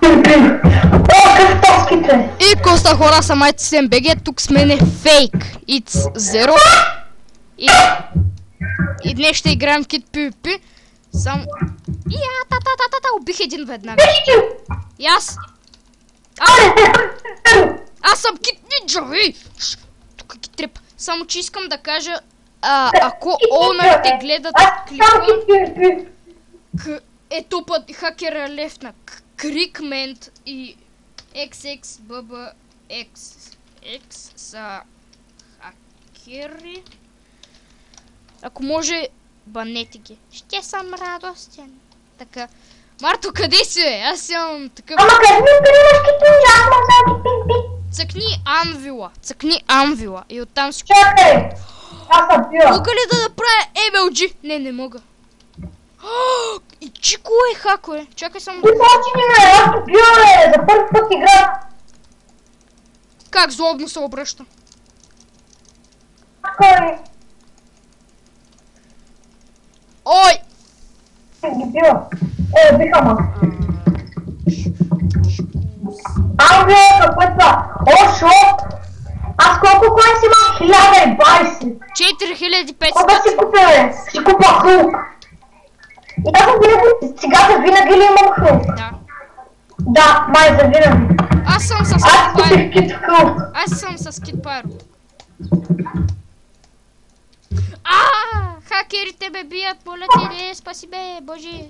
О, кръстоските! И Коста хора са майци си МБГ, тук с мен е Fake It's Zero. И днес ще играем Kit PvP. Само... убих един веднага. И аз... Аз съм Kit Ninja, тук ги трепа. Само че искам да кажа, ако оунърите гледат клипа, е топът хакера лефна Крикмент и XXBBX са хакери. Ако може, банете ги. Ще съм радостен. Така. Марто, къде си, бе? Аз имам такъв... Ама къде ми приемаш Kit Ninja? Аз мога да ги пин-пин. Цъкни Анвила и оттам си... Чакай! Аз съм била. Мога ли да направя MLG? Не мога. И Чико е хако, чакай само... Ти почини ме, аз съм била, за първи път игра. Как злобно се обръща? Чакай. Ой! Ги била. Биха ма. Какво е това? О, шоп! Аз колко коин си имам? 1020. 4500. Кога си купя, бе? Си купа Хълк. И аз винаги, сега за винаги ли имам Хълк? Да. Да, май за винаги. Аз съм с Аз Kit купих Pyro. Кит Хълк. Аз съм с Kit Pyro. Хакерите ме бият, моля ти, спаси бе, боже.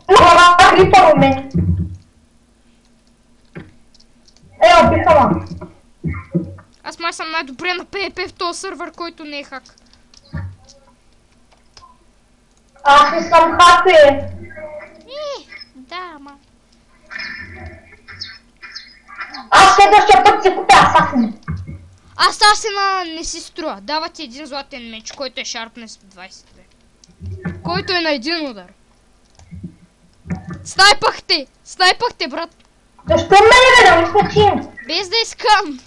Това крипа у мен. Биха ма. Аз май съм най-добре на PvP в този сървър, който не е хак. Аз не съм хакер. Да, ама. Аз следващия път си купя Асасин. Асасина не си струва. Дава ти един златен меч, който е Sharpness 22. Който е на един удар. Снайпахте, брат. Защо мене, бе, да ми смачим? Без да искам.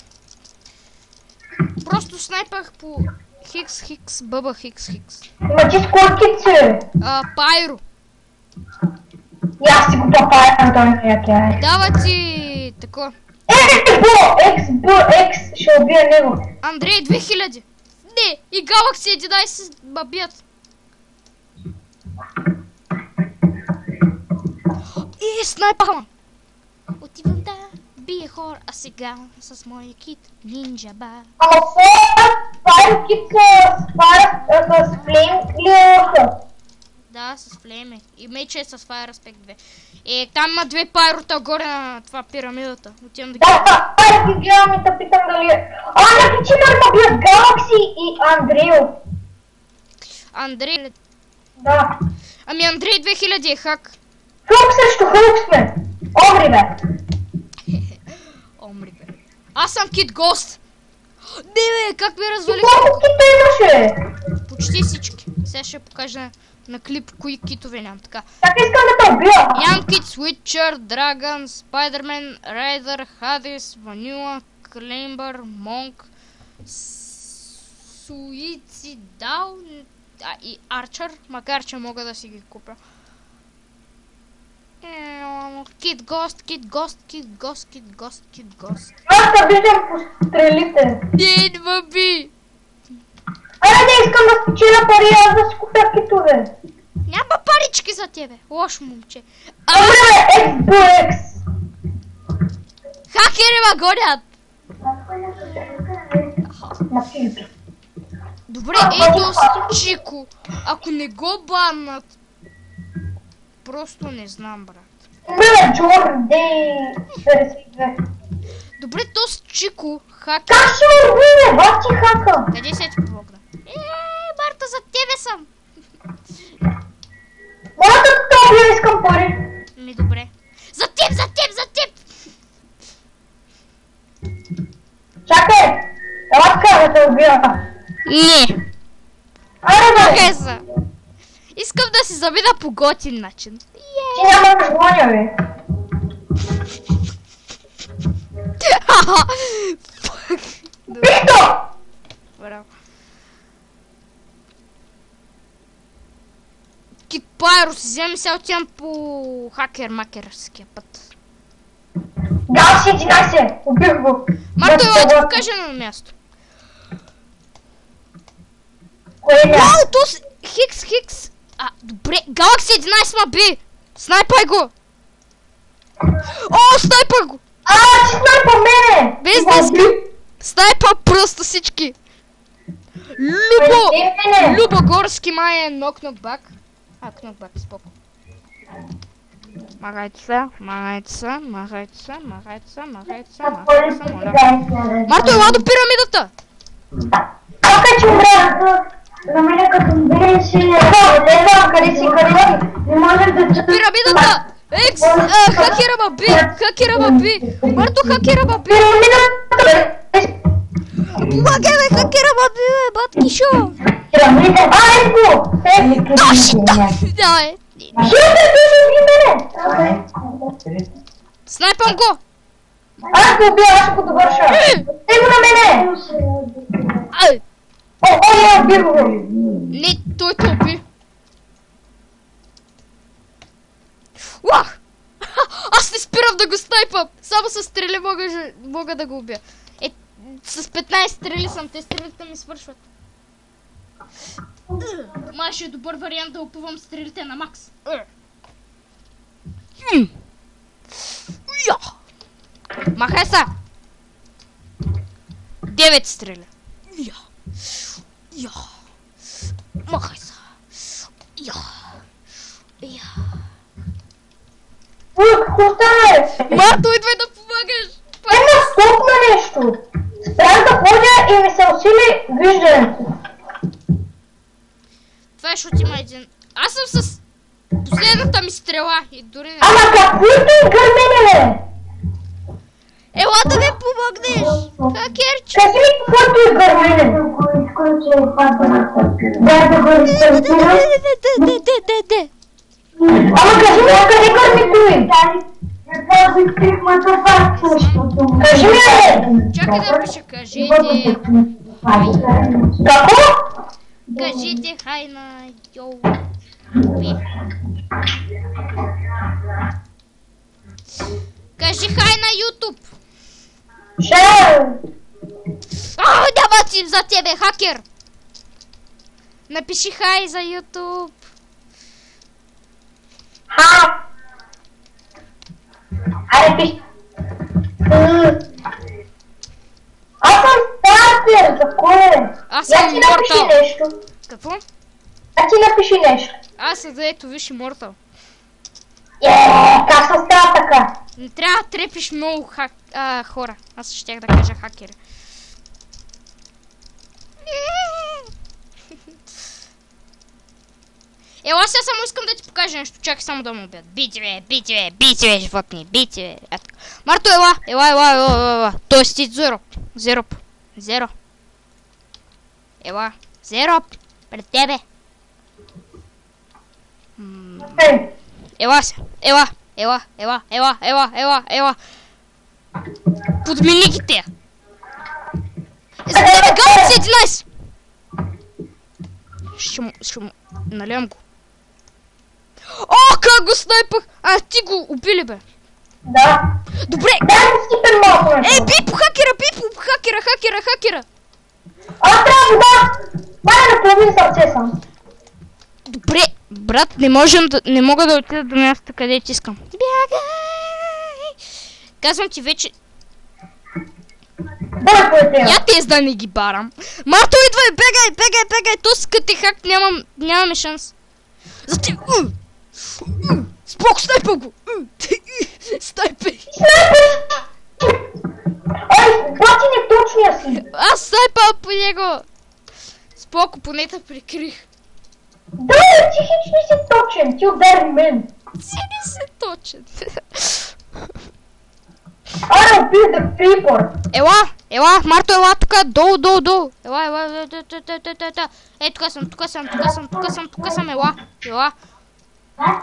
Просто снайпах по Хикс, Бъба Хикс. Ма ти с кой кит си, бе? Пайро. И аз си го папая, той не е тя. Дава ти тако. X, ще убия него. Андрей 2000. Не, и Galaxy 11 бабият. И снайпа. Отивам да бия хора, а сега с моя кит Ninja Bar. Ама това кит с флейм ли е? Да, с флейме. И мече е с Fire Aspect 2. Там има две пайрота горе на това пирамидата. Отивам да ги... Да, аз ги гледам и да питам дали е. Значи ме бият Galaxy и Андрео. Андрей... Да. Ами Андрей 2000 е хак. Хълк срещу Хълк сме. Омри, бе. Омри, бе. Аз съм Кит Гост. Не, бе, как ми развалих? Колко кита имаше? Почти всички. Сега ще покажа на клип кои китове нямам. Така. Така искам да те убия. Нямам кит Switcher, Dragon, Spider-Man, Raider, Hades, Vanilla, Climber, Monk, Suicidal и Archer, макар че мога да си ги купя. Кит Гост. Аз да виждам по стрелите. Не, баби! Не искам да спечеля пари, аз да си купя китове. Няма парички за тебе, лошо момче. XBX. Хакери ма гонят! Добре, ето с Чико. Ако не го баннат, просто не знам, брат. Добре, то с Чико, хакер. Как ще ме убие, бах ти хака? Къде се ти помогна? Марта, за тебе съм. Моля да тобия, искам пари. Ми добре. За теб! Чакай, ласка да те убия. Не. Аре, бе. Са. Искам да си замина по готин начин. Ти нямаш гоня, бе. Пихто! Браво. Кит Пайро, си вземи сега отивам по хакер-макерския път. Галакси 11! Убих го! Марто, ела да покажа на място. Кое е място? Вау, то с... Хикс. Добре, Галакси 11 ма би! Снайпай го! О, снайпай го! Ти снайпа мене! Без дъска! Снайпа просто всички! Любо Горски май е нокнокбак. Нокнокбак, споко. Махайте се, моля. Марто, ела до пирамидата! Как е, че умря? На мене като беше... Не знам, къде си. Не можем да чуем. Пирамидата! Екс! Хакера баби! Марто, хакера баби! Пирамидата! Помагай, бе, хакера баби, бе, батки шо! Пирамида! Ето! Давай! Хилте, ти мене! Снайпам го! Аз го убия, аз го довърша! Ей го на мене! Я убих го! Не, той те уби! Уах! Аз не спирам да го снайпам! Само с стрели мога да го убия. С 15 стрели съм, те стрелите ми свършват. Май ще е добър вариант да опъвам стрелите на макс. Махай са! 9 стрели. Махай са! Какво стане? Марто, идвай да помагаш! Ема стопна нещо! Спрям да ходя и ми се усили виждането. Това е, защото има един... Аз съм с последната ми стрела и дори не... Ама какво е гърмене, бе? Ела да ми помогнеш! Хакерче! Кажи ми каквото е гърмене. Де. Ама кажи ми къде гърмито е? Кажи ми, бе! Чакай да пиша, кажете... Какво? Кажете хай на йоу. Кажи хай на YouTube. Няма си за тебе, хакер. Напиши хай за YouTube. Айде пиши. Аз съм стартер, какво е? Аз съм Я ти напиши Immortal. нещо. Какво? Я ти напиши нещо. Аз съм да ето виж Immortal. Как се става така? Не трябва да трепиш много хора. Аз щях да кажа хакери. Ела, сега само искам да ти покажа нещо. Чакай само да ме убият. Бити, животни, бити. Марто, ела. Тоест ти Зеро. Ела, Зеро. Пред тебе. Ела. Подмени ги те. За тебе Галакси 11. Ще му налям го. О, как го снайпах! Ти го убили, бе. Да. Добре. Дай ми сипен малко. Би по хакера. Аз трябва вода. Дай на половин сърце съм. Добре, брат, не мога да отида до място, където искам. Бягай! Казвам ти вече... Бой поетел. Я тез да не ги барам. Марто, идвай, бегай! То скъти хак, нямаме шанс. За ти... Спок, снайпа го! Снайпай! Бати не точния си. Аз снайпам по него! Споко, поне те прикрих. Да, ти хич не си точен, ти удари мен. Ти не си точен. I'll be the creeper. Ела, Марто, ела тука, долу. Ела. Е, тука съм, ела.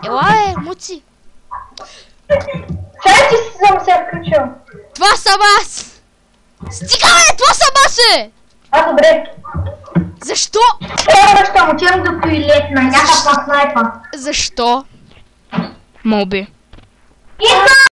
Ела, муци. Чай, че съм се включил. Това съм аз. Стига, бе, това съм аз, бе. Добре. Защо? Ще отивам до туалет на някаква снайпа. Защо? Моби.